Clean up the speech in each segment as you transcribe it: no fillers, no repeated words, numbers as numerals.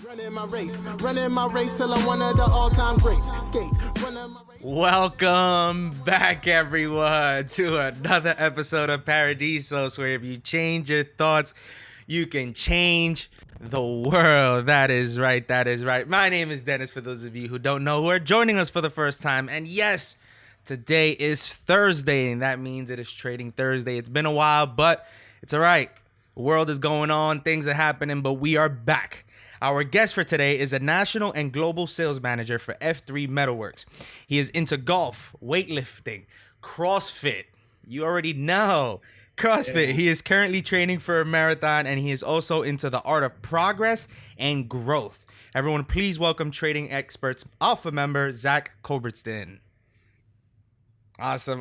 Running my race till I'm one of the all-time greats. Skate. Welcome back, everyone, to another episode of ParaDeisos, where if you change your thoughts, you can change the world. That is right. That is right. My name is Dennis, for those of you who don't know, who are joining us for the first time. And yes, today is Thursday, and that means it is Trading Thursday. It's been a while, but it's all right. The world is going on. Things are happening, but we are back. Our guest for today is a national and global sales manager for F3 Metalworx. He is into golf, weightlifting, CrossFit. You already know. CrossFit. Yeah. He is currently training for a marathon, and he is also into the art of progress and growth. Everyone, please welcome Trading Experts Alpha member, Zac Culbertson. Awesome.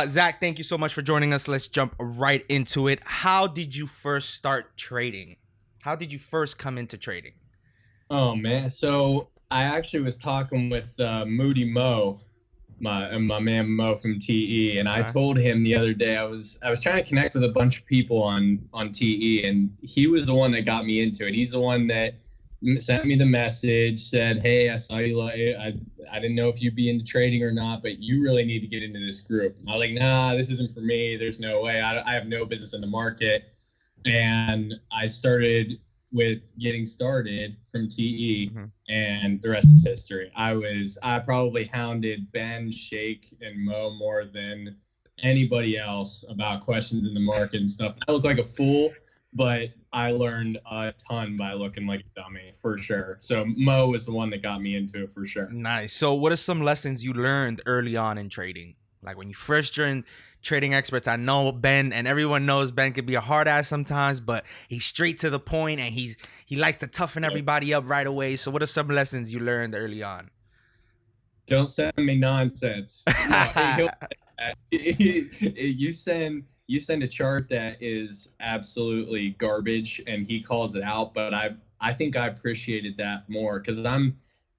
Zac, thank you so much for joining us. Let's jump right into it. How did you first start trading? How did you first come into trading? Oh, man. So I actually was talking with Moody Mo, my man Mo from TE, and I told him the other day I was trying to connect with a bunch of people on TE, and he was the one that got me into it. He's the one that sent me the message, said, "Hey, I saw you. I didn't know if you'd be into trading or not, but you really need to get into this group." And I was like, "Nah, this isn't for me. There's no way. I have no business in the market." And I started with getting started from TE, and the rest is history. I probably hounded Ben, Shake, and Mo more than anybody else about questions in the market and stuff. I looked like a fool, but I learned a ton by looking like a dummy, for sure. So Mo was the one that got me into it, for sure. Nice. So what are some lessons you learned early on in trading? Like when you first joined Trading Experts, I know Ben, and everyone knows Ben could be a hard ass sometimes, but he's straight to the point, and he likes to toughen everybody up right away. So what are some lessons you learned early on? Don't send me nonsense. You send a chart that is absolutely garbage, and he calls it out, but I think I appreciated that more because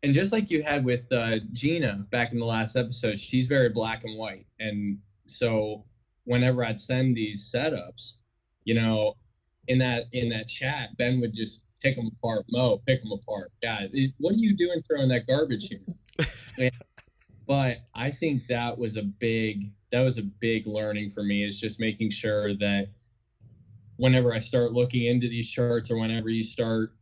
and just like you had with Gina back in the last episode, she's very black and white. And so whenever I'd send these setups, in that chat, Ben would just pick them apart. Mo, pick them apart. God, what are you doing throwing that garbage here? But I think that was a big learning for me, is just making sure that whenever I start looking into these charts, or whenever you start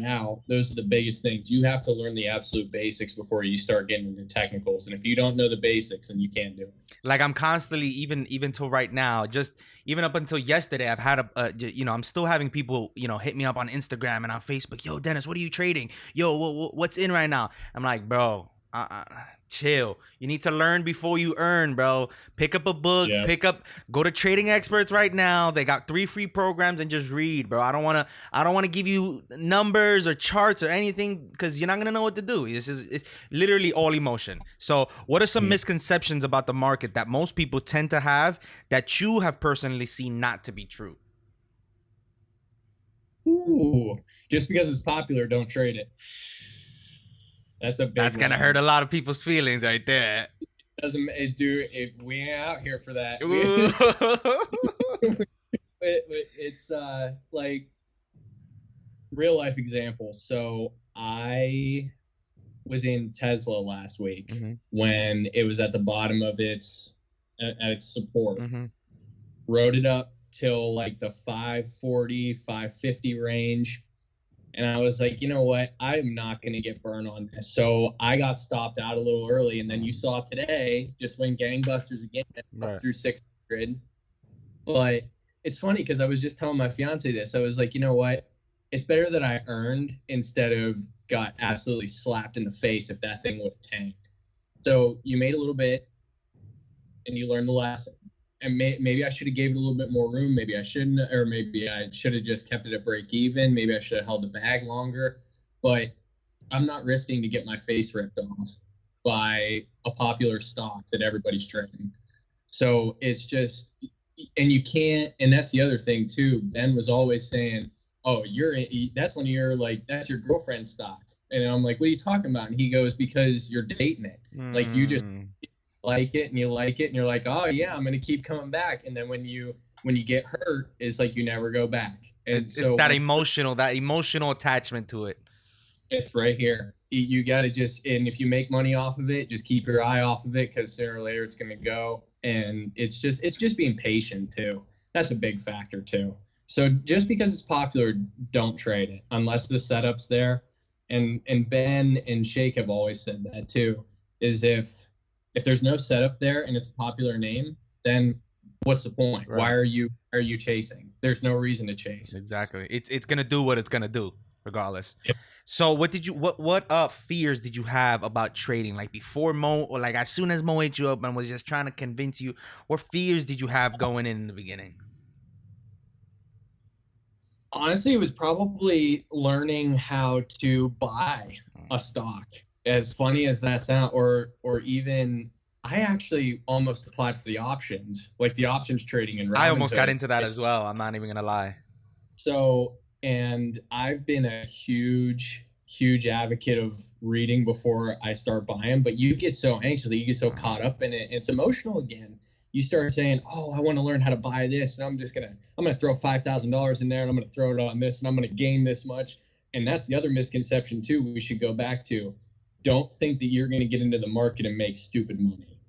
out, those are the biggest things. You have to learn the absolute basics before you start getting into technicals. And if you don't know the basics, then you can't do it. Like I'm constantly, even till right now, just even up until yesterday, I've had I'm still having people, hit me up on Instagram and on Facebook. Yo, Dennis, what are you trading? Yo, what's in right now? I'm like, bro, chill. You need to learn before you earn, bro. Pick up a book, go to Trading Experts right now. They got 3 free programs, and just read, bro. I don't want to give you numbers or charts or anything, because you're not going to know what to do. It's literally all emotion. So what are some misconceptions about the market that most people tend to have that you have personally seen not to be true? Ooh, just because it's popular, don't trade it. That's gonna hurt a lot of people's feelings right there. We ain't out here for that. It's like real life examples. So I was in Tesla last week when it was at the bottom of its support. Rode it up till like the 540, 550 range. And I was like, you know what? I'm not going to get burned on this. So I got stopped out a little early. And then you saw today, just went gangbusters again, up through 600. But it's funny because I was just telling my fiance this. I was like, you know what? It's better that I earned instead of got absolutely slapped in the face if that thing would have tanked. So you made a little bit and you learned the lesson. And maybe I should have gave it a little bit more room. Maybe I shouldn't, or maybe I should have just kept it at break even. Maybe I should have held the bag longer. But I'm not risking to get my face ripped off by a popular stock that everybody's trading. So it's just, and you can't, and that's the other thing too. Ben was always saying, "Oh, that's one of your, like, that's your girlfriend's stock." And I'm like, "What are you talking about?" And he goes, "Because you're dating it. Like, you just like it and you like it and you're like, oh yeah, I'm going to keep coming back." And then when you get hurt, it's like you never go back. And It's so that emotional attachment to it. it's right here. You got to just, and if you make money off of it, just keep your eye off of it, because sooner or later it's going to go. And it's just being patient too. That's a big factor too. So just because it's popular, don't trade it unless the setup's there. And Ben and Shake have always said that too, is if there's no setup there and it's a popular name, then what's the point? Right. Why are you chasing? There's no reason to chase. Exactly. It's gonna do what it's gonna do, regardless. Yep. So what fears did you have about trading? Like before Mo, or like as soon as Mo hit you up and was just trying to convince you, what fears did you have going in the beginning? Honestly, it was probably learning how to buy a stock. As funny as that sounds, or even I actually almost applied for the options, like the options trading in Robinhood. I almost got into that as well. I'm not even gonna lie. So, and I've been a huge advocate of reading before I start buying, but you get so anxious, you get so caught up in it. It's emotional again. You start saying, "Oh, I want to learn how to buy this, and I'm gonna throw $5,000 in there, and I'm gonna throw it on this, and I'm gonna gain this much." And that's the other misconception too. We should go back to: don't think that you're gonna get into the market and make stupid money.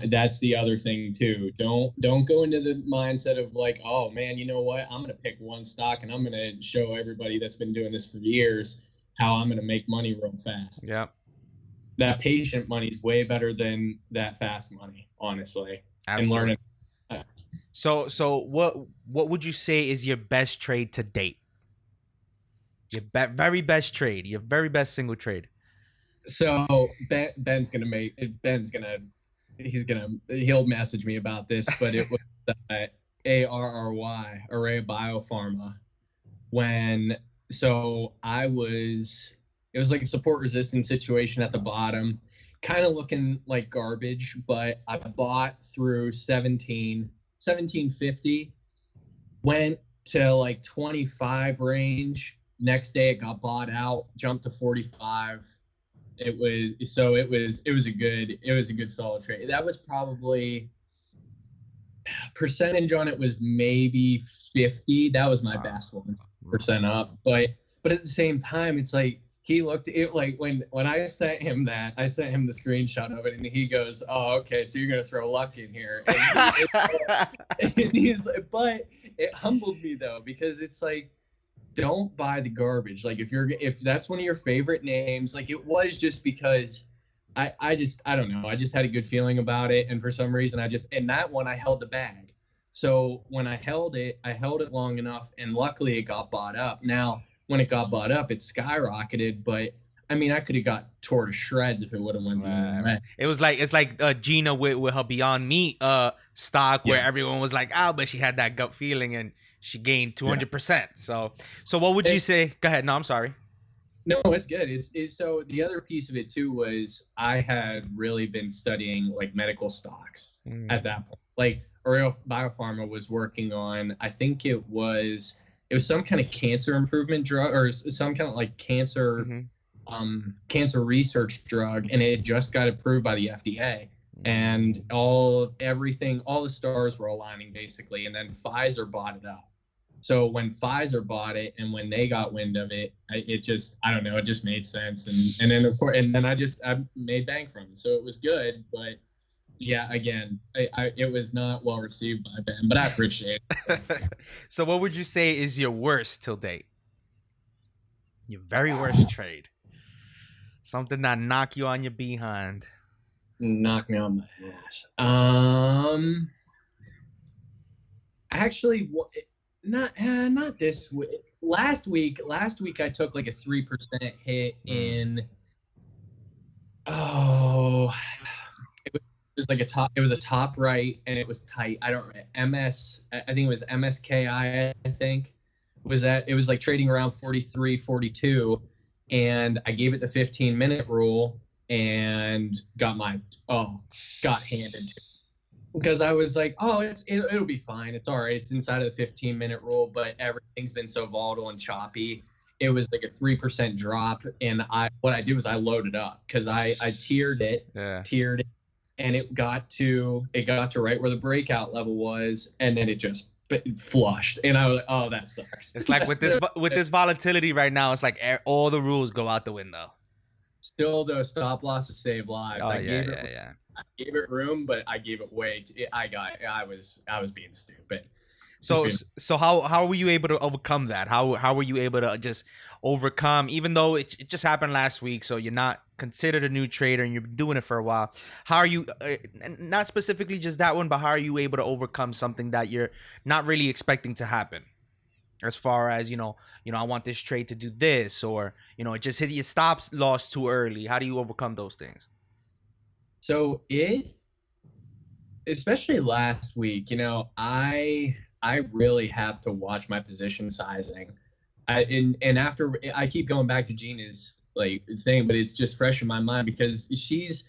That's the other thing too. Don't go into the mindset of like, "Oh man, you know what? I'm gonna pick one stock and I'm gonna show everybody that's been doing this for years how I'm gonna make money real fast." Yeah. That patient money is way better than that fast money, honestly. Absolutely. And learning. So what would you say is your best trade to date? Your very best trade, your very best single trade. So he'll message me about this, but it was ARRY, Array Biopharma. It was like a support resistance situation at the bottom, kind of looking like garbage, but I bought through 1750, went to like 25 range. Next day it got bought out, jumped to 45. It was a good solid trade. That was probably, percentage on it was maybe 50. That was my best one, percent up. But at the same time, it's like, he looked it like when I sent him the screenshot of it, and he goes, "Oh, okay, so you're gonna throw luck in here." And he's like, but it humbled me though, because it's like, don't buy the garbage. Like if that's one of your favorite names, like it was just because I don't know, I just had a good feeling about it, and for some reason in that one I held the bag. So when I held it long enough, and luckily it got bought up. Now, when it got bought up, it skyrocketed, but I mean, I could have got tore to shreds if it would have went the other way. It's like Gina with her Beyond Meat stock, where everyone was like, "Oh," but she had that gut feeling and she gained 200%. So what would you say? Go ahead. No, I'm sorry. No, it's good. So the other piece of it too was I had really been studying like medical stocks at that point. Like Aureo Biopharma was working on, I think it was some kind of cancer improvement drug, or some kind of like cancer cancer research drug, and it just got approved by the FDA. And all the stars were aligning basically, and then Pfizer bought it up. So when Pfizer bought it, and when they got wind of it, it just made sense. And then of course, and then I made bank from it. So it was good, but yeah, again, it was not well received by Ben, but I appreciate it. So what would you say is your worst till date? Your very worst trade? Something that knock you on your behind. Knock me on my ass. Actually, not this week. Last week I took like a 3% hit in. Oh, it was like it was a top right, and it was tight. I think it was MSKI. I think it was like trading around 43, 42, and I gave it the 15-minute rule and got handed to me. Because I was like, oh, it'll be fine. It's all right. It's inside of the 15-minute rule, but everything's been so volatile and choppy. It was like a 3% drop, and what I did was I loaded up, because I tiered it, and it got to right where the breakout level was, and then it just but flushed, and I was like, oh, that sucks. It's like with this volatility right now, it's like all the rules go out the window. Still, though, stop losses save lives. Oh, I gave it room, but I gave it way. I was being stupid. So how were you able to overcome that? How were you able to just overcome, even though it just happened last week, so you're not considered a new trader and you've been doing it for a while? How are you, not specifically just that one, but how are you able to overcome something that you're not really expecting to happen? As far as, I want this trade to do this, or, it just hit your stops loss too early. How do you overcome those things? So especially last week, I really have to watch my position sizing. And after I keep going back to Gina's thing, but it's just fresh in my mind because she's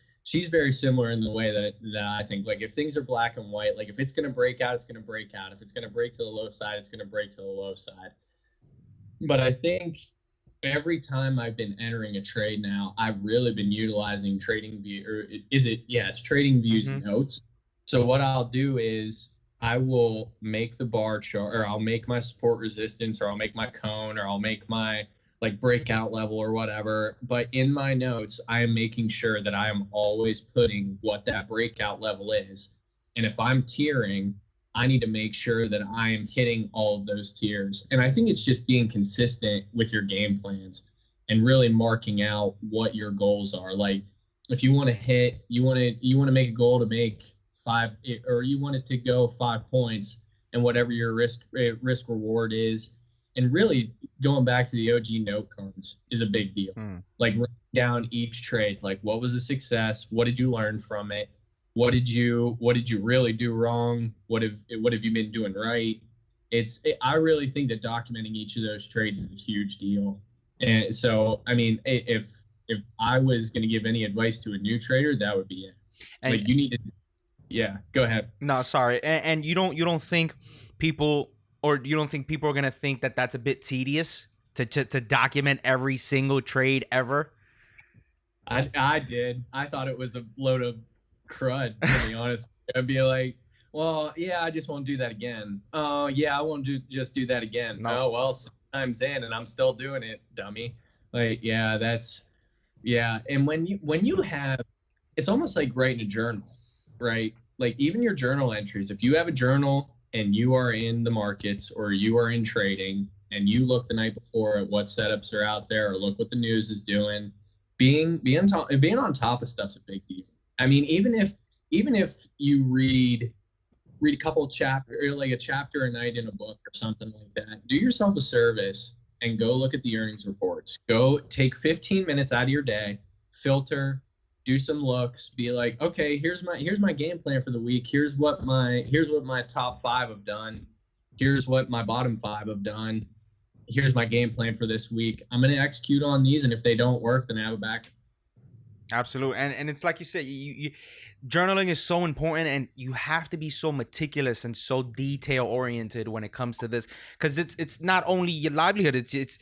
very similar in the way that I think, like, if things are black and white, like if it's going to break out, it's going to break out. If it's going to break to the low side, it's going to break to the low side. But I think every time I've been entering a trade now, I've really been utilizing it's Trading Views notes. So what I'll do is I will make the bar chart, or I'll make my support resistance, or I'll make my cone, or I'll make my breakout level or whatever. But in my notes, I am making sure that I am always putting what that breakout level is. And if I'm tiering, I need to make sure that I am hitting all of those tiers. And I think it's just being consistent with your game plans and really marking out what your goals are. Like, if you want to make a goal to make 5, or you want it to go 5 points, and whatever your risk reward is. And really going back to the OG note cards is a big deal. Like, writing down each trade, like, what was a success? What did you learn from it? What did you really do wrong? What have you been doing right? I really think that documenting each of those trades is a huge deal. And so, I mean, if I was going to give any advice to a new trader, that would be it. And you need to. Yeah, go ahead. No, sorry. And you don't think people, or you don't think people are going to think that that's a bit tedious to document every single trade ever? I did. I thought it was a load of crud, to be honest. I'd be like, well, yeah, I just won't do that again. Oh, yeah, I won't just do that again. No. Oh, well, sometimes in, and I'm still doing it, dummy. Like, yeah, and when you have, it's almost like writing a journal, right? Like, even your journal entries, if you have a journal and you are in the markets or you are in trading and you look the night before at what setups are out there or look what the news is doing, being on top of stuff's a big deal. I mean, even if you read a couple of chapters, or like a chapter a night in a book or something like that, do yourself a service and go look at the earnings reports. Go take 15 minutes out of your day, filter, do some looks, be like, okay, here's my game plan for the week. Here's what my top 5 have done. Here's what my bottom 5 have done. Here's my game plan for this week. I'm going to execute on these, and if they don't work, then I have a back. Absolutely. And it's like you said, you journaling is so important, and you have to be so meticulous and so detail oriented when it comes to this, because it's not only your livelihood, it's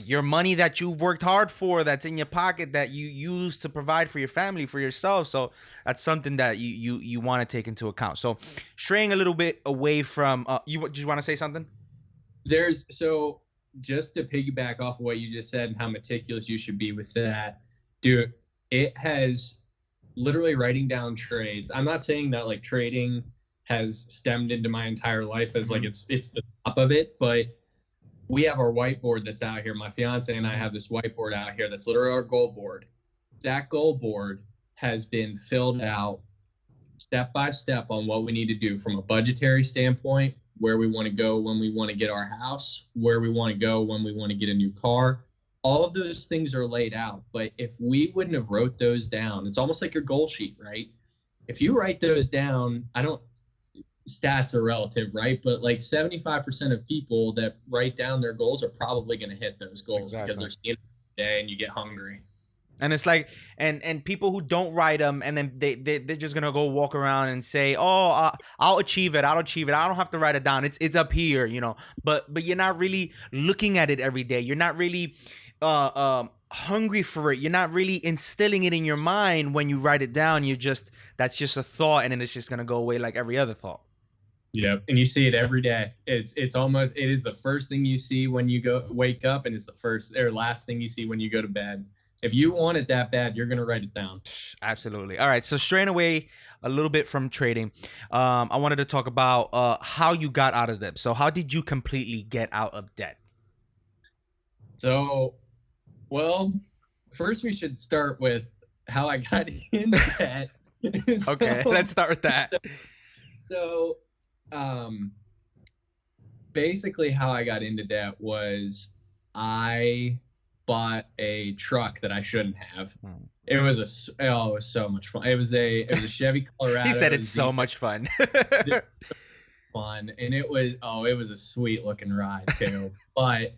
your money that you've worked hard for, that's in your pocket, that you use to provide for your family, for yourself. So that's something that you want to take into account. So straying a little bit away from you want to say something? So just to piggyback off of what you just said and how meticulous you should be with that, dude, it has literally writing down trades. I'm not saying that like trading has stemmed into my entire life as like it's the top of it, but we have our whiteboard that's out here. My fiance and I have this whiteboard out here that's literally our goal board. That goal board has been filled out step by step on what we need to do from a budgetary standpoint, where we want to go when we want to get our house, where we want to go when we want to get a new car. All of those things are laid out. But if we wouldn't have wrote those down, it's almost like your goal sheet, right? If you write those down, stats are relative, right? But like 75% of people that write down their goals are probably going to hit those goals. Exactly. Because they're seeing it every day and you get hungry. And it's like, and people who don't write them, and then they're just going to go walk around and say, oh, I'll achieve it. I don't have to write it down. It's up here, but you're not really looking at it every day. You're not really hungry for it. You're not really instilling it in your mind when you write it down. That's just a thought, and then it's just going to go away like every other thought. Yep. And you see it every day. It is the first thing you see when you wake up, and it's the first or last thing you see when you go to bed. If you want it that bad, you're going to write it down. Absolutely. All right. So straying away a little bit from trading, I wanted to talk about how you got out of debt. So how did you completely get out of debt? So, well, first we should start with how I got into debt. Okay, let's start with that. So, basically how I got into debt was I bought a truck that I shouldn't have. It was so much fun. It was a Chevy Colorado. He said it's so much fun. Fun, and it was a sweet looking ride too. but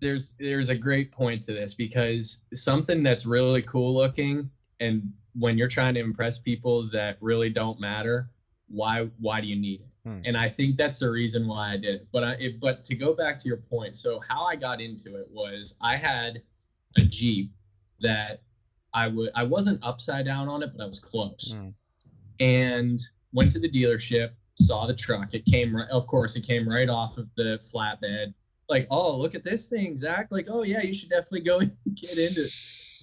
there's a great point to this, because something that's really cool looking, and when you're trying to impress people that really don't matter, why do you need it? And I think that's the reason why I did it. But to go back to your point, so how I got into it was I had a Jeep that I wasn't upside down on it, but I was close. And went to the dealership, saw the truck. It came right off of the flatbed. Like, oh, look at this thing, Zach. Like, oh yeah, you should definitely go and get into it.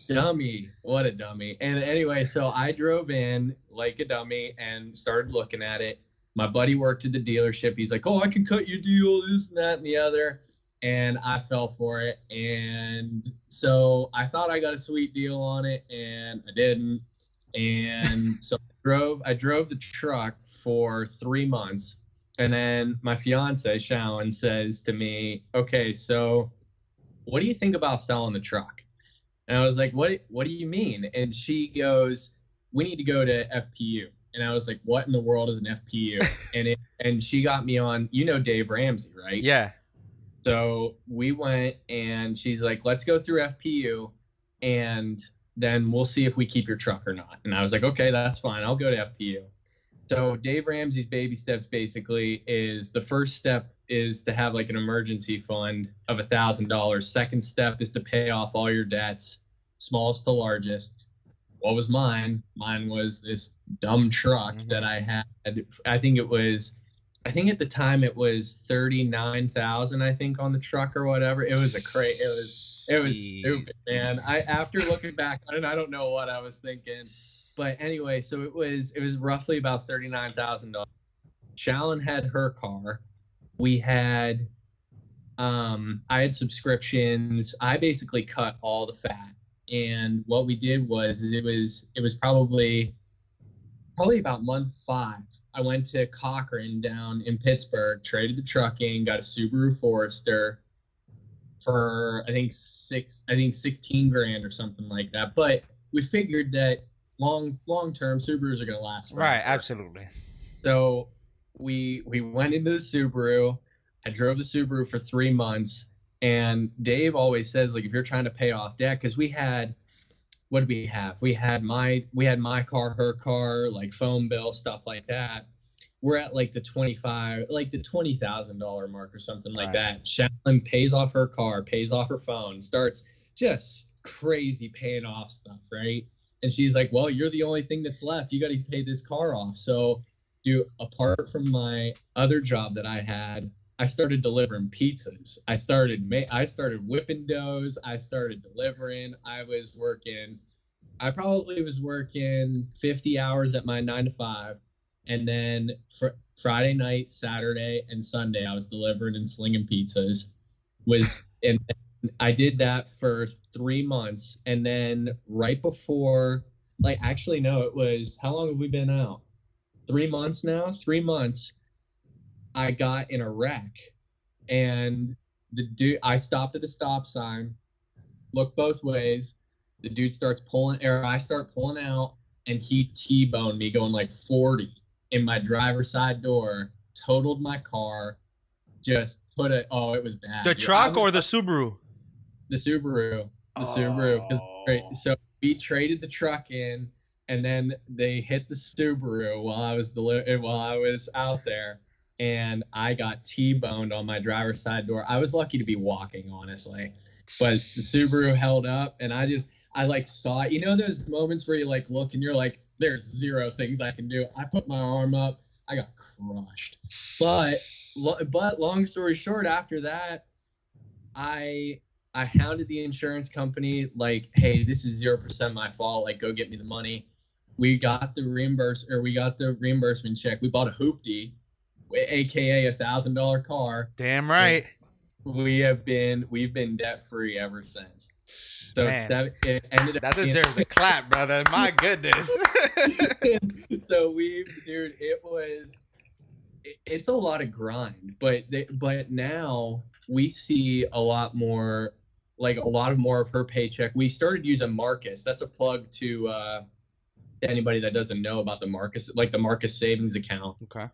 Dummy. What a dummy. And anyway, so I drove in like a dummy and started looking at it. My buddy worked at the dealership. He's like, oh, I can cut you a deal, this and that and the other. And I fell for it. And so I thought I got a sweet deal on it, and I didn't. And so I drove the truck for 3 months. And then my fiance, Sharon, says to me, okay, so what do you think about selling the truck? And I was like, what do you mean? And she goes, we need to go to FPU. And I was like, what in the world is an FPU? And she got me on, Dave Ramsey, right? Yeah. So we went, and she's like, let's go through FPU, and then we'll see if we keep your truck or not. And I was like, okay, that's fine. I'll go to FPU. So Dave Ramsey's baby steps basically is, the first step is to have like an emergency fund of $1,000. Second step is to pay off all your debts, smallest to largest. What was mine? Mine was this dumb truck that I had. I think at the time it was 39,000, I think, on the truck or whatever. It was it was stupid, man. After looking back on it, I don't know what I was thinking. But anyway, so it was roughly about $39,000. Shallon had her car. We had I had subscriptions. I basically cut all the fat. And what we did was it was probably about month 5. I went to Cochrane down in Pittsburgh, traded the truck in, got a Subaru Forester for I think 16 grand or something like that. But we figured that long term Subarus are going to last forever. Right, absolutely. So we went into the Subaru. I drove the Subaru for 3 months, and Dave always says, like, if you're trying to pay off debt, because we had, what did we have? We had my car, her car, like phone bill, stuff like that. We're at like the $20,000 mark or something like that. Shallon pays off her car, pays off her phone, starts just crazy paying off stuff, right? And she's like, well, you're the only thing that's left. You got to pay this car off. So, apart from my other job that I had, I started delivering pizzas. I started whipping doughs. I started delivering. I probably was working 50 hours at my 9 to 5. And then Friday night, Saturday, and Sunday, I was delivering and slinging pizzas. And I did that for 3 months. And then right before, it was, how long have we been out? 3 months now? 3 months. I got in a wreck, and I stopped at a stop sign, looked both ways. The dude starts pulling, or I start pulling out, and he T-boned me going like 40 in my driver's side door, totaled my car, it was bad. The truck or the Subaru? The Subaru. Subaru. So we traded the truck in, and then they hit the Subaru while I was out there. And I got T-boned on my driver's side door. I was lucky to be walking, honestly. But the Subaru held up, and I saw it. Those moments where you look and you're like, there's zero things I can do. I put my arm up, I got crushed. But long story short, after that, I hounded the insurance company like, hey, this is 0% my fault. Like, go get me the money. We got the reimbursement check. We bought a hoopty, aka $1,000 car. Damn right. We've been debt free ever since. So it ended up that deserves a clap, brother. My goodness. So it's a lot of grind, but now we see a lot more of her paycheck. We started using Marcus. That's a plug to anybody that doesn't know about the Marcus, like the Marcus savings account. Okay.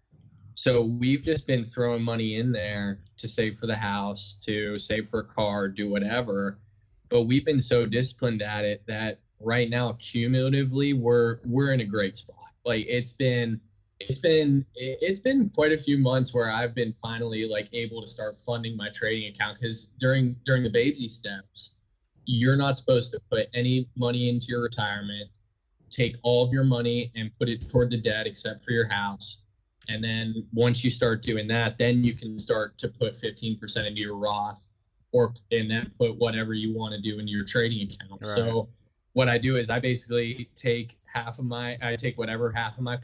So we've just been throwing money in there to save for the house, to save for a car, do whatever. But we've been so disciplined at it that right now, cumulatively, we're in a great spot. Like it's been quite a few months where I've been finally like able to start funding my trading account, because during the baby steps, you're not supposed to put any money into your retirement, take all of your money and put it toward the debt except for your house. And then once you start doing that, then you can start to put 15% into your Roth, and then put whatever you want to do into your trading account. Right. So what I do is I basically take half of my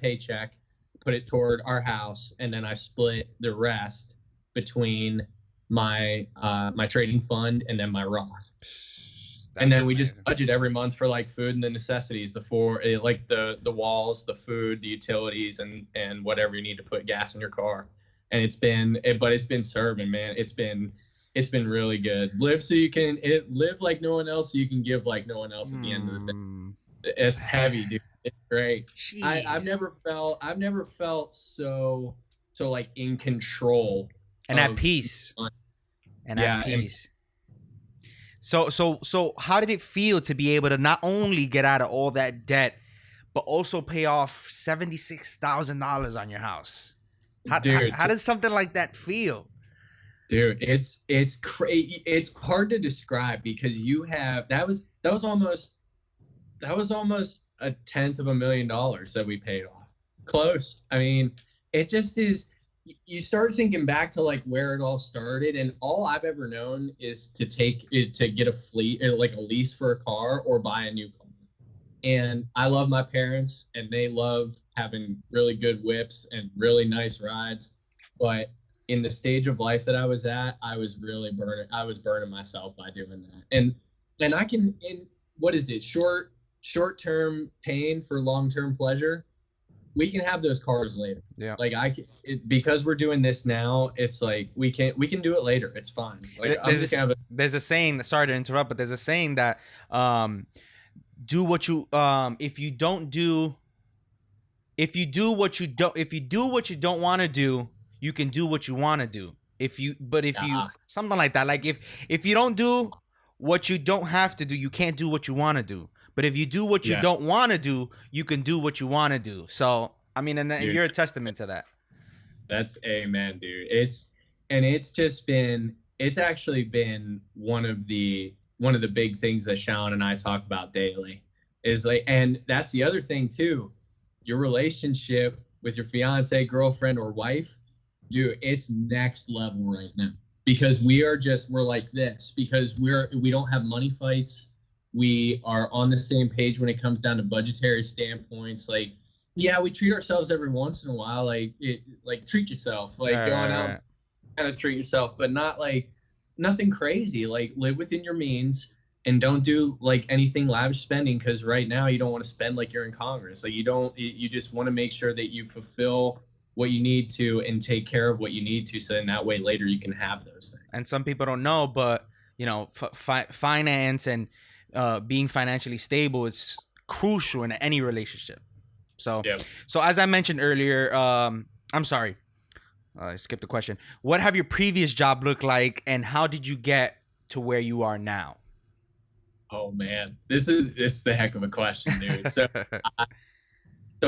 paycheck, put it toward our house, and then I split the rest between my trading fund and then my Roth. And then we just budget every month for like food and the necessities, the walls, the food, the utilities, and whatever you need to put gas in your car. And it's been serving, man. It's been really good. Live like no one else, so you can give like no one else at the end of the day. It's heavy, dude. It's great. I've never felt so like in control and at peace. At peace. So how did it feel to be able to not only get out of all that debt, but also pay off $76,000 on your house? How does something like that feel? Dude, it's crazy. It's hard to describe, because that was almost $1/10,000 that we paid off. Close. I mean, it just is. You start thinking back to like where it all started, and all I've ever known is to get a fleet, like a lease for a car or buy a new car. And I love my parents, and they love having really good whips and really nice rides. But in the stage of life that I was at, I was burning myself by doing that. And I can, what is it? Short-term pain for long-term pleasure. We can have those cars later. Yeah. Like because we're doing this now, it's like we can do it later. It's fine. Like there's a saying. Sorry to interrupt, but there's a saying that do what you if you do what you don't want to do, you can do what you want to do. If you something like that. Like if you don't do what you don't have to do, you can't do what you want to do. But if you do what you don't want to do, you can do what you want to do. So, I mean, and you're a testament to that. That's amen, dude. It's actually been one of the big things that Shawn and I talk about daily is like, and that's the other thing too, your relationship with your fiance, girlfriend, or wife, dude, it's next level right now, because we're like this, because we don't have money fights. We are on the same page when it comes down to budgetary standpoints. Like, yeah, we treat ourselves every once in a while. Like treat yourself, like going out, kind of treat yourself, but not like nothing crazy. Like live within your means and don't do like anything lavish spending. Cause right now you don't want to spend like you're in Congress. Like you just want to make sure that you fulfill what you need to and take care of what you need to. So then that way later you can have those things. And some people don't know, but finance and being financially stable is crucial in any relationship. So as I mentioned earlier, I'm sorry, I skipped the question. What have your previous job looked like, and how did you get to where you are now? Oh man, this is the heck of a question, dude. So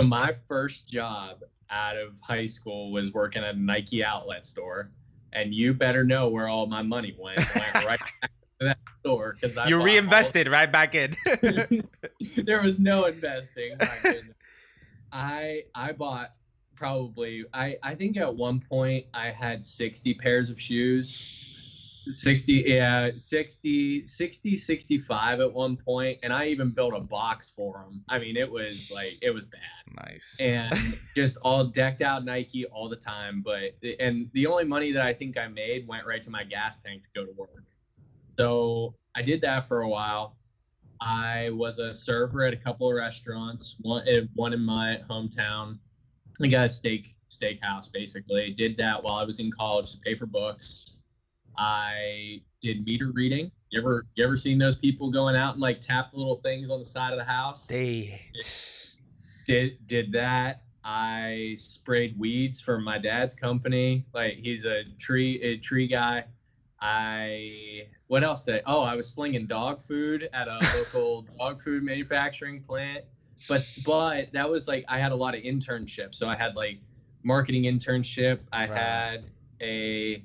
my first job out of high school was working at a Nike outlet store, and you better know where all my money went. It went right back to that store, because you reinvested right back in. There was no investing. My goodness. I bought probably, I think at one point I had 60 pairs of shoes. 65 at one point, and I even built a box for them. I mean, it was bad. Nice. And just all decked out Nike all the time. And the only money that I think I made went right to my gas tank to go to work. So I did that for a while. I was a server at a couple of restaurants, one in my hometown. I got a steakhouse, basically. Did that while I was in college to pay for books. I did meter reading. You ever seen those people going out and like tap the little things on the side of the house? They did that. I sprayed weeds for my dad's company. Like, he's a tree guy. What else did I was slinging dog food at a local dog food manufacturing plant. But that was like, I had a lot of internships. So I had like marketing internship. I had a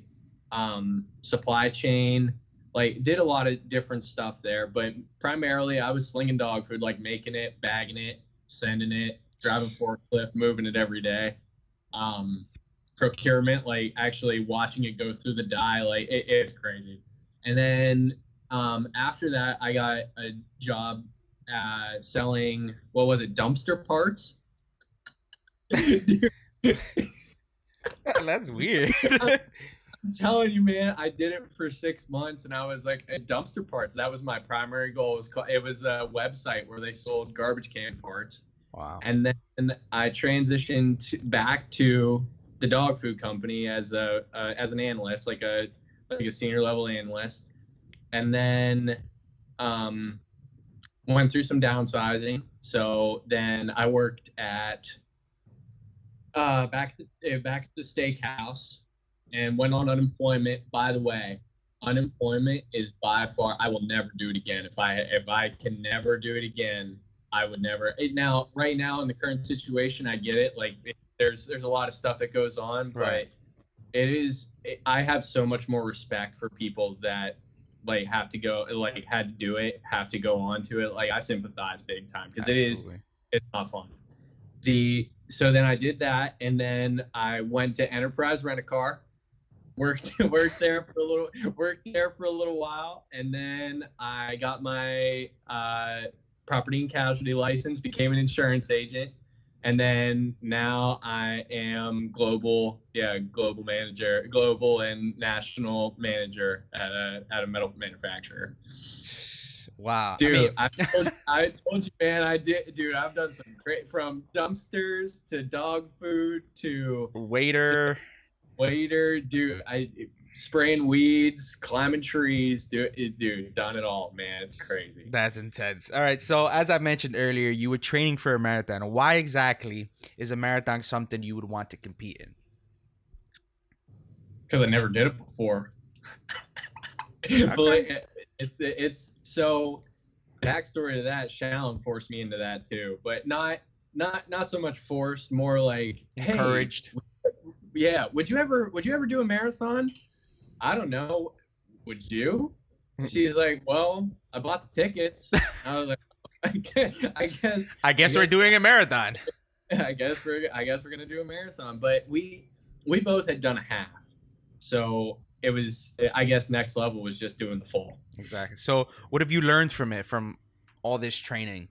supply chain, like did a lot of different stuff there, but primarily I was slinging dog food, like making it, bagging it, sending it, driving forklift, moving it every day. Procurement, like actually watching it go through the die, like it's crazy. And then after that, I got a job selling, what was it, dumpster parts. That's weird. I'm telling you, man, I did it for 6 months, and I was like, dumpster parts. That was my primary goal. It was a website where they sold garbage can parts. Wow. And then I transitioned back to the dog food company as an analyst, like a senior level analyst, and then went through some downsizing. So then I worked at back at the steakhouse. And went on unemployment. By the way, unemployment is by far, I will never do it again. If I can never do it again, I would never. Now, right now in the current situation, I get it. Like there's a lot of stuff that goes on, right. But I have so much more respect for people that like had to do it, have to go on to it. Like I sympathize big time because it's not fun. So then I did that, and then I went to Enterprise Rent a Car. Worked there for a little while, and then I got my property and casualty license, became an insurance agent, and then now I am global manager, global and national manager at a metal manufacturer. Wow, dude! I told you, man. I did, dude. I've done some great, from dumpsters to dog food to waiter, dude. I spraying weeds, climbing trees, dude. Done it all, man. It's crazy. That's intense. All right, so as I mentioned earlier, you were training for a marathon. Why exactly is a marathon something you would want to compete in? Because I never did it before. Okay. But it's so backstory to that. Shallon forced me into that too, but not so much forced, more like encouraged. Hey, yeah. Would you ever do a marathon? I don't know. Would you? She's like, well, I bought the tickets. I was like, I guess we're doing a marathon. I guess we're gonna do a marathon, but we both had done a half, so it was, I guess, next level was just doing the full. Exactly. So what have you learned from it, from all this training?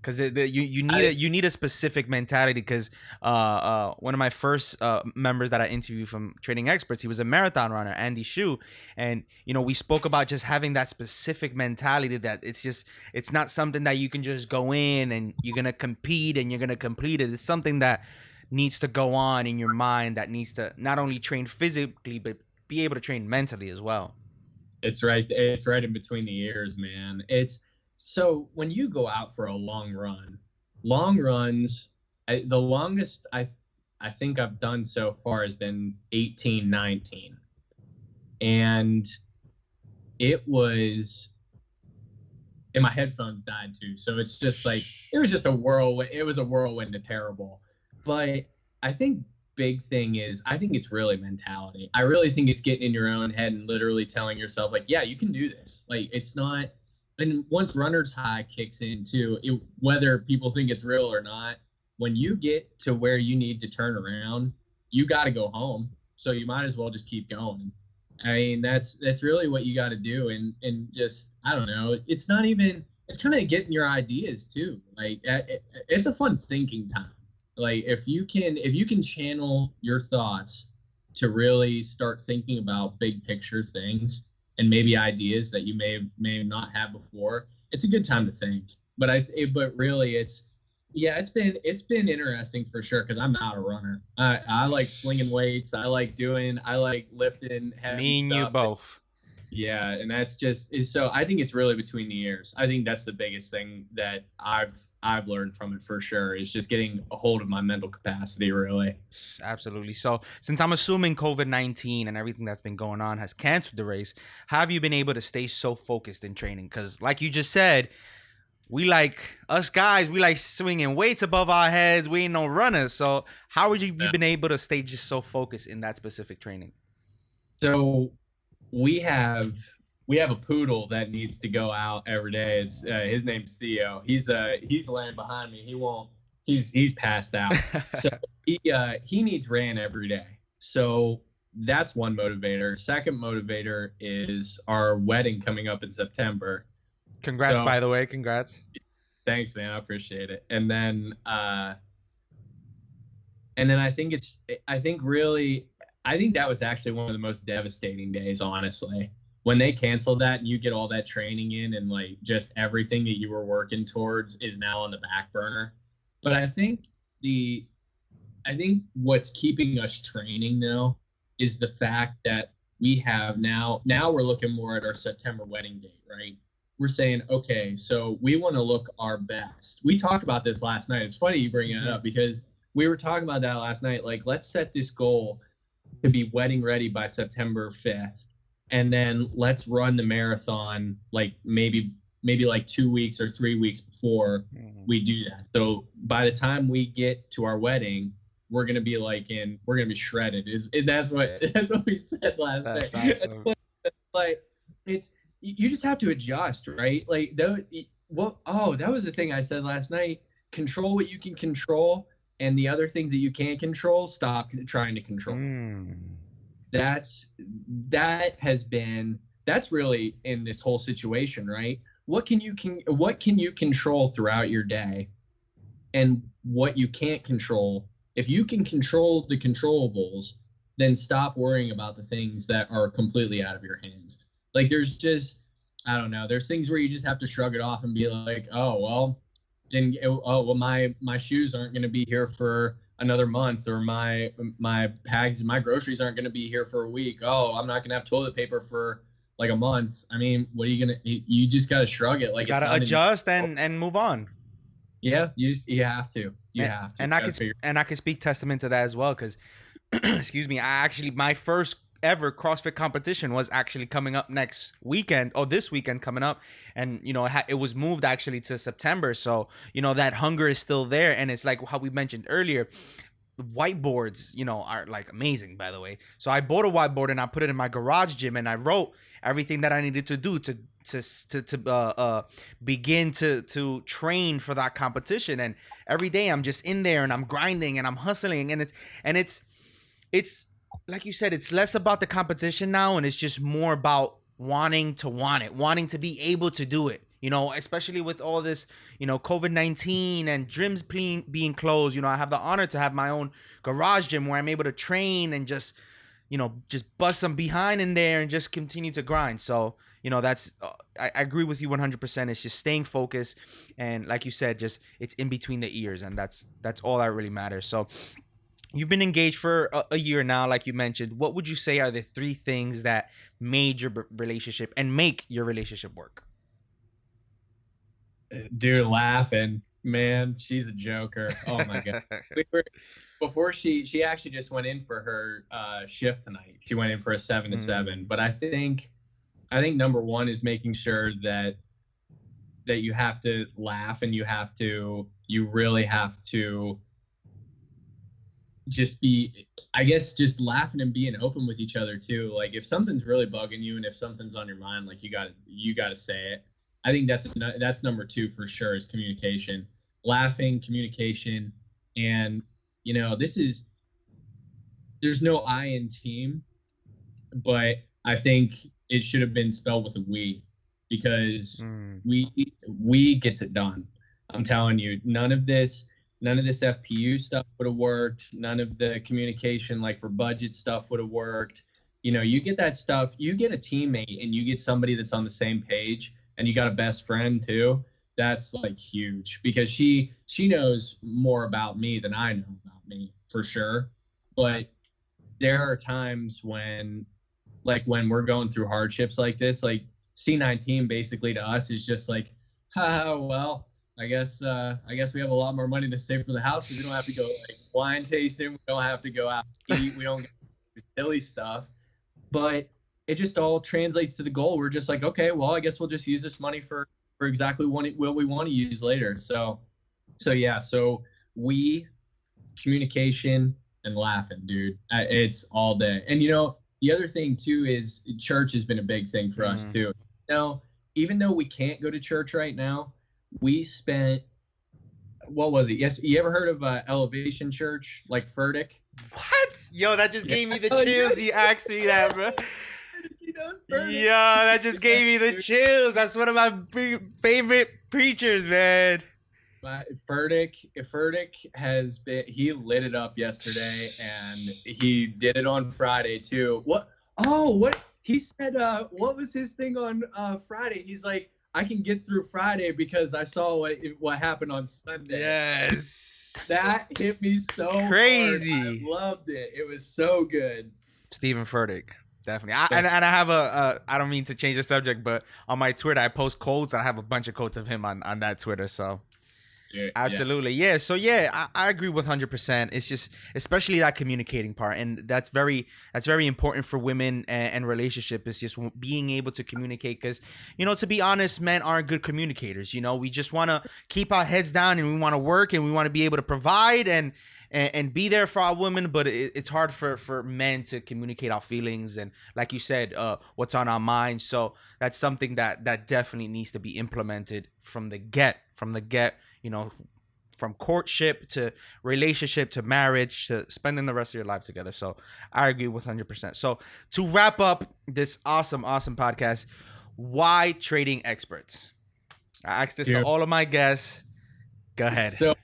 Because you need a specific mentality. Because one of my first members that I interviewed from Training Experts, he was a marathon runner, Andy Shu, and we spoke about just having that specific mentality that it's not something that you can just go in and you're gonna compete and you're gonna complete it. It's something that needs to go on in your mind, that needs to not only train physically but be able to train mentally as well. It's right in between the ears, man. So when you go out for a long runs, the longest I think I've done so far has been 18, 19. And it was, and my headphones died too. So it's just like, it was just a whirlwind. It was a whirlwind of terrible. But I think big thing is, I think it's really mentality. I really think it's getting in your own head and literally telling yourself like, yeah, you can do this. Like, it's not and once runner's high kicks in too, whether people think it's real or not, when you get to where you need to turn around, you got to go home. So you might as well just keep going. I mean, that's really what you got to do. And just, I don't know, it's not even, it's kind of getting your ideas too. Like it's a fun thinking time. Like if you can channel your thoughts to really start thinking about big picture things and maybe ideas that you may not have before, it's a good time to think. But really it's been interesting for sure, because I'm not a runner. I like slinging weights. I like lifting heavy Me and stuff. you both. Yeah, and that's so I think it's really between the ears. I think that's the biggest thing that I've learned from it for sure, is just getting a hold of my mental capacity, really. Absolutely. So since I'm assuming COVID-19 and everything that's been going on has canceled the race, how have you been able to stay so focused in training? Because like you just said, us guys, we like swinging weights above our heads. We ain't no runners. So how have you been able to stay just so focused in that specific training? So we have a poodle that needs to go out every day. It's his name's Theo. He's laying behind me. He's passed out. So he needs ran every day. So that's one motivator. Second motivator is our wedding coming up in September. Congrats, by the way. Congrats. Thanks, man. I appreciate it. And then I think that was actually one of the most devastating days, honestly. When they canceled that and you get all that training in, and like just everything that you were working towards is now on the back burner. But I think what's keeping us training now is the fact that we have now we're looking more at our September wedding date, right? We're saying, okay, so we want to look our best. We talked about this last night. It's funny you bring it up, because we were talking about that last night. Like, let's set this goal to be wedding ready by September 5th. And then let's run the marathon, like maybe like 2 weeks or 3 weeks before we do that. So by the time we get to our wedding, we're going to be shredded. That's what we said last night. That's awesome. Like, you just have to adjust, right? Like, that was the thing I said last night. Control what you can control, and the other things that you can't control, stop trying to control. That's really in this whole situation, right? What can you control throughout your day, and what you can't control? If you can control the controllables, then stop worrying about the things that are completely out of your hands. Like, there's just, I don't know, there's things where you just have to shrug it off and be like, my shoes aren't going to be here for another month, or my groceries aren't going to be here for a week. Oh, I'm not going to have toilet paper for like a month. I mean, what are you going to, you just got to shrug it. Like, you got to adjust and move on. Yeah. You have to. And I can speak testament to that as well. Cause excuse me, my first ever CrossFit competition was actually coming up this weekend coming up, and it was moved actually to September, so that hunger is still there. And it's like how we mentioned earlier, whiteboards are like amazing, by the way. So I bought a whiteboard and I put it in my garage gym, and I wrote everything that I needed to do to begin to train for that competition. And every day I'm just in there and I'm grinding and I'm hustling, and it's like you said, it's less about the competition now, and it's just more about wanting to be able to do it, especially with all this, COVID-19 and gyms being closed. I have the honor to have my own garage gym where I'm able to train and just bust some behind in there and just continue to grind. So, that's, I agree with you 100%. It's just staying focused. And like you said, just, it's in between the ears, and that's all that really matters. So, you've been engaged for a year now, like you mentioned. What would you say are the 3 things that made your relationship and make your relationship work? Dude, laughing, man, she's a joker. Oh my God. Before she actually just went in for her shift tonight. She went in for a 7 to 7. But I think number one is making sure that you have to laugh, and you really have to just laughing and being open with each other too. Like, if something's really bugging you and if something's on your mind, like, you gotta say it. I think that's number 2 for sure, is communication, laughing, communication. And, you know, there's no I in team, but I think it should have been spelled with a we, because we gets it done. I'm telling you, none of this FPU stuff would have worked. None of the communication, like for budget stuff, would have worked. You know, you get that stuff, you get a teammate and you get somebody that's on the same page, and you got a best friend too. That's like huge, because she knows more about me than I know about me, for sure. But there are times when we're going through hardships like this, like C19 basically to us is just like, well, I guess we have a lot more money to save for the house, because we don't have to go like wine tasting, we don't have to go out to eat, we don't get silly stuff. But it just all translates to the goal. We're just like, okay, well, I guess we'll just use this money for exactly what we want to use later. So we, communication and laughing, dude. It's all day. And, you know, the other thing too is church has been a big thing for us too. Now, even though we can't go to church right now, we spent, what was it? Yes. You ever heard of Elevation Church, like Furtick? What? Yo, that just gave me the chills. You asked me that, bro. Yo, that just gave me the chills. That's one of my favorite preachers, man. Furtick has been, he lit it up yesterday, and he did it on Friday too. What he said, what was his thing on Friday? He's like, I can get through Friday because I saw what happened on Sunday. Yes. That hit me so crazy. Hard. I loved it. It was so good. Stephen Furtick. Definitely. And I have I don't mean to change the subject, but on my Twitter, I post quotes. I have a bunch of quotes of him on that Twitter. So absolutely. Yes. Yeah. So yeah, I agree with 100%. It's just, especially that communicating part. And that's very important for women and relationship. It's just being able to communicate, because, you know, to be honest, men aren't good communicators. You know, we just want to keep our heads down, and we want to work, and we want to be able to provide and be there for our women, but it's hard for men to communicate our feelings and, like you said, what's on our minds. So that's something that definitely needs to be implemented from the get, you know, from courtship to relationship to marriage to spending the rest of your life together. So I agree with 100%. So to wrap up this awesome podcast, why trading experts? I asked this to all of my guests. Go ahead. So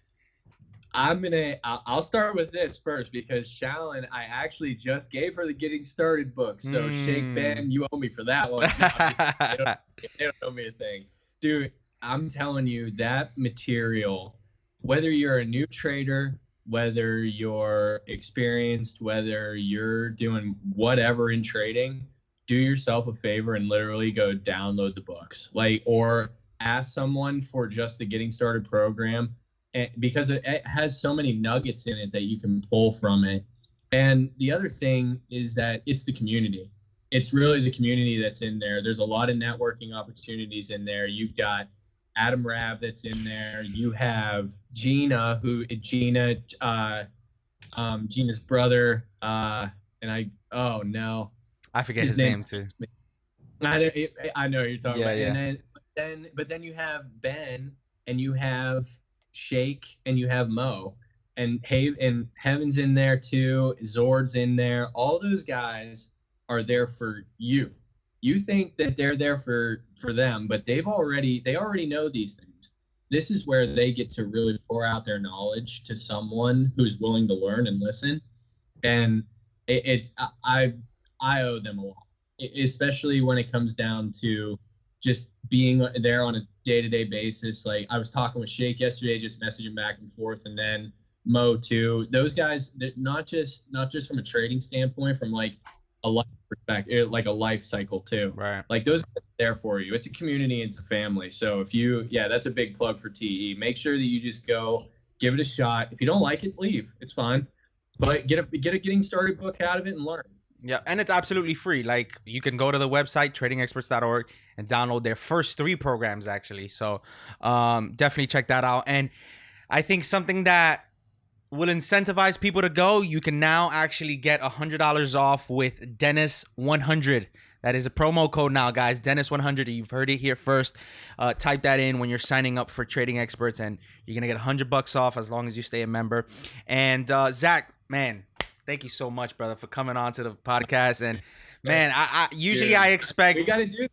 I'll start with this first, because Shallon, I actually just gave her the Getting Started book. So Shake Ben, you owe me for that one. No, they don't owe me a thing. Dude, I'm telling you, that material, whether you're a new trader, whether you're experienced, whether you're doing whatever in trading, do yourself a favor and literally go download the books, or ask someone for just the Getting Started program. Because it has so many nuggets in it that you can pull from it. And the other thing is that it's the community. It's really the community that's in there. There's a lot of networking opportunities in there. You've got Adam Rabb that's in there. You have Gina's brother. I forget his name too. I know you're talking about. Yeah. But then you have Ben, and you have Shake, and you have Mo, and Heaven's in there too. Zord's in there. All those guys are there for you. You think that they're there for them, but they already know these things. This is where they get to really pour out their knowledge to someone who's willing to learn and listen. And I owe them a lot, especially when it comes down to just being there on a day-to-day basis. Like, I was talking with Shake yesterday, just messaging back and forth, and then Mo too. Those guys, not just from a trading standpoint, from like a life perspective, like a life cycle too. Right. Like, those guys are there for you. It's a community, it's a family. So that's a big plug for TE. Make sure that you just go give it a shot. If you don't like it, leave. It's fine. But get a Getting Started book out of it and learn. Yeah, and it's absolutely free. Like, you can go to the website, tradingexperts.org, and download their first 3 programs, actually. So definitely check that out. And I think something that will incentivize people to go, you can now actually get $100 off with Dennis 100. That is a promo code now, guys. Dennis100. You've heard it here first. Type that in when you're signing up for Trading Experts, and you're gonna get $100 off as long as you stay a member. And Zac, man, thank you so much, brother, for coming on to the podcast. And man, I usually I expect we gotta do it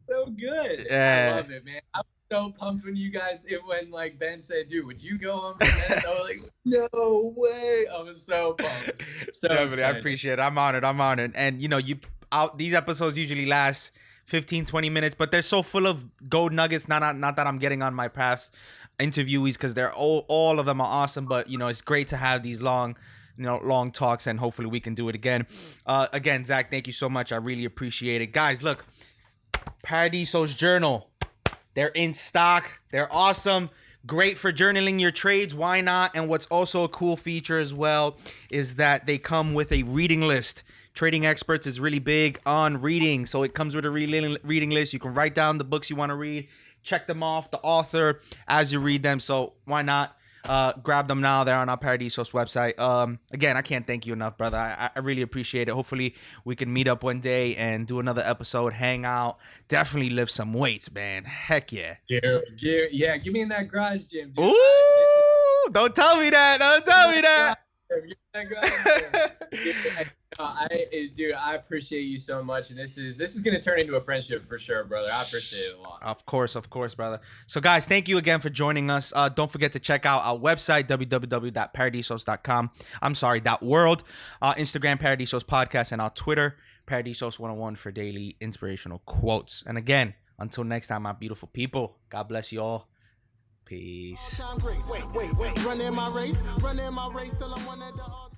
so good. I love it, man. I'm so pumped when like Ben said, dude, would you go on? I was like, no way. I was so pumped. So definitely, excited. I appreciate it. I'm honored. And you know, these episodes usually last 15-20 minutes, but they're so full of gold nuggets. Not that I'm getting on my past interviewees, because they're all of them are awesome, but you know, it's great to have these long talks, and hopefully we can do it again. Again, Zac, thank you so much. I really appreciate it. Guys, look, ParaDeisos Journal. They're in stock. They're awesome. Great for journaling your trades. Why not? And what's also a cool feature as well is that they come with a reading list. Trading Experts is really big on reading. So it comes with a reading list. You can write down the books you want to read, check them off, the author, as you read them. So why not? Grab them now. They're on our ParaDeisos website. Again, I can't thank you enough, brother. I really appreciate it. Hopefully we can meet up one day and do another episode, hang out, definitely lift some weights, man. Heck yeah. Yeah, give me in that garage gym, dude. Ooh, don't tell me that. Don't tell me that. Dude, I appreciate you so much, and this is gonna turn into a friendship for sure, brother. I appreciate it a lot. Of course, brother. So guys, thank you again for joining us. Don't forget to check out our website, www.paradeisos.com. I'm sorry, .world. Instagram, ParaDeisos Podcast, and our Twitter, ParaDeisos101 for daily inspirational quotes. And again, until next time, my beautiful people, God bless you all. Peace. Wait. Running my race till I'm one of the all-time